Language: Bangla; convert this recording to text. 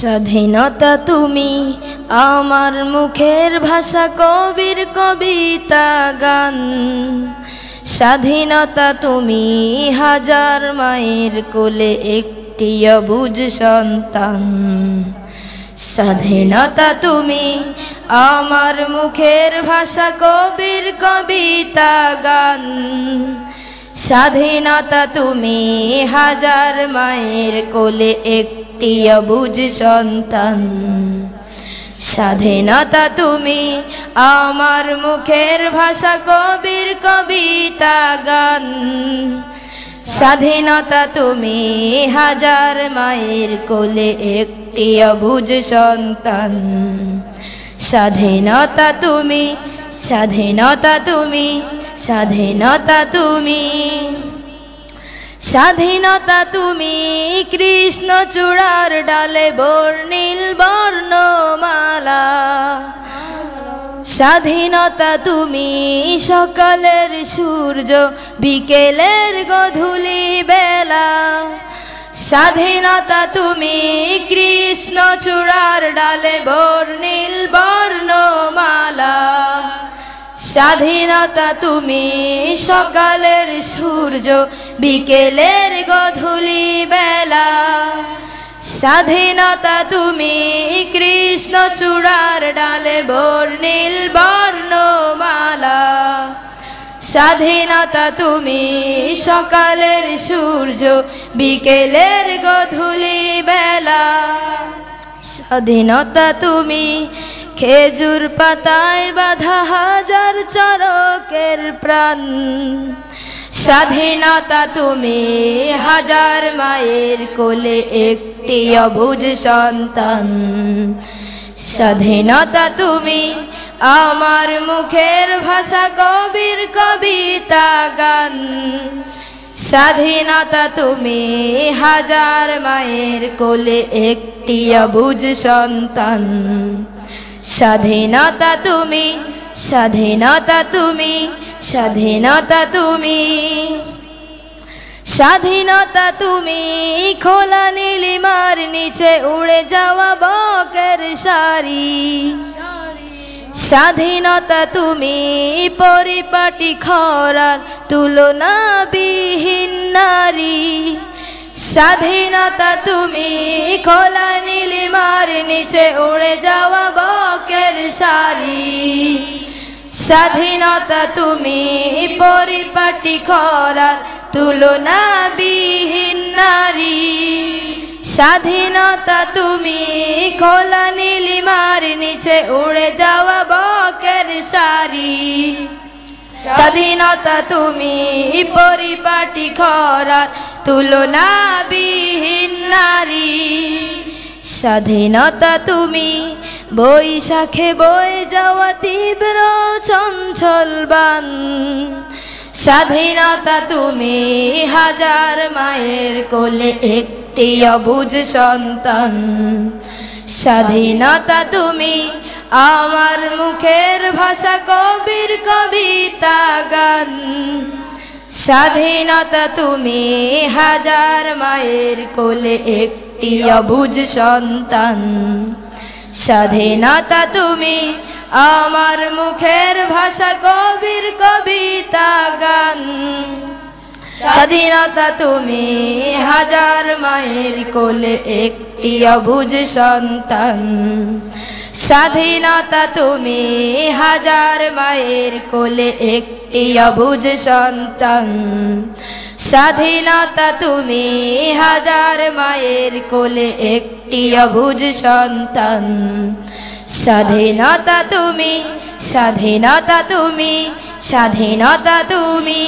স্বাধীনতা তুমি আমার মুখের ভাষা, কবির কবিতা গান। স্বাধীনতা তুমি হাজার মায়ের কোলে একটি অবুঝ সন্তান। স্বাধীনতা তুমি আমার মুখের ভাষা, কবির কবিতা গান। স্বাধীনতা তুমি হাজার মায়ের কোলে একটি অবুঝ সন্তান। স্বাধীনতা তুমি আমার মুখের ভাষা, কবির কবিতা গান। স্বাধীনতা তুমি হাজার মায়ের কোলে একটি অবুঝ সন্তান। স্বাধীনতা তুমি, স্বাধীনতা তুমি, স্বাধীনতা তুমি, স্বাধীনতা তুমি কৃষ্ণচূড়ার ডালে বর্ণিল বর্ণমালা। স্বাধীনতা তুমি সকালের সূর্য, বিকেলের গধূলি বেলা। স্বাধীনতা তুমি কৃষ্ণচূড়ার ডালে বর্ণিল বর্ণমালা। স্বাধীনতা তুমি সকালের সূর্য, বিকেলের গধূলি বেলা। স্বাধীনতা তুমি কৃষ্ণচূড়ার ডালে বর্ণিল বর্ণমালা। স্বাধীনতা তুমি সকালের সূর্য, বিকেলের গধূলি বেলা। স্বাধীনতা তুমি খেজুর পাতায় বাঁধা হাজার চরকের প্রাণ। স্বাধীনতা তুমি হাজার মায়ের কোলে একটি অবুঝ সন্তান। স্বাধীনতা তুমি আমার মুখের ভাষা, কবির কবিতা গান। স্বাধীনতা তুমি হাজার মায়ের কোলে একটি অবুঝ সন্তান। স্বাধীনতা তুমি, স্বাধীনতা তুমি, স্বাধীনতা তুমি, স্বাধীনতা তুমি খোলা নীলিমার নিচে উড়ে যাওয়া বকের শাড়ি। স্বাধীনতা তুমি পরিপাটি খরার তুলনাবিহীন নারী। স্বাধীনতা তুমি খোলা নীলিমার নিচে উড়ে যাওয়া বকের শাড়ি। স্বাধীনতা তুমি পরিপাটি খরার তুলনাবিহীন নারী। স্বাধীনতা তুমি খোলা নীলিমার নিচে উড়ে যাওয়া বকের শাড়ি। স্বাধীনতা তুমি পরিপাটি খরার তুলনাবিহীন নারী। স্বাধীনতা তুমি বৈশাখে বয়ে যাওয়া তীব্র চঞ্চল বান। স্বাধীনতা তুমি হাজার মায়ের কোলে একটি অবুঝ সন্তান। স্বাধীনতা তুমি আমার মুখের ভাষা, কবির কবিতা গান। স্বাধীনতা তুমি হাজার মায়ের কোলে একটি অবুঝ সন্তান। স্বাধীনতা তুমি আমার মুখের ভাষা, কবির কবিতা গান। স্বাধীনতা তুমি হাজার মায়ের কোলে একটি অবুঝ সন্তান। স্বাধীনতা তুমি হাজার মায়ের কোলে একটি অবুঝ সন্তান। স্বাধীনতা তুমি হাজার মায়ের কোলে একটি অবুঝ সন্তান। স্বাধীনতা তুমি, স্বাধীনতা তুমি, স্বাধীনতা তুমি।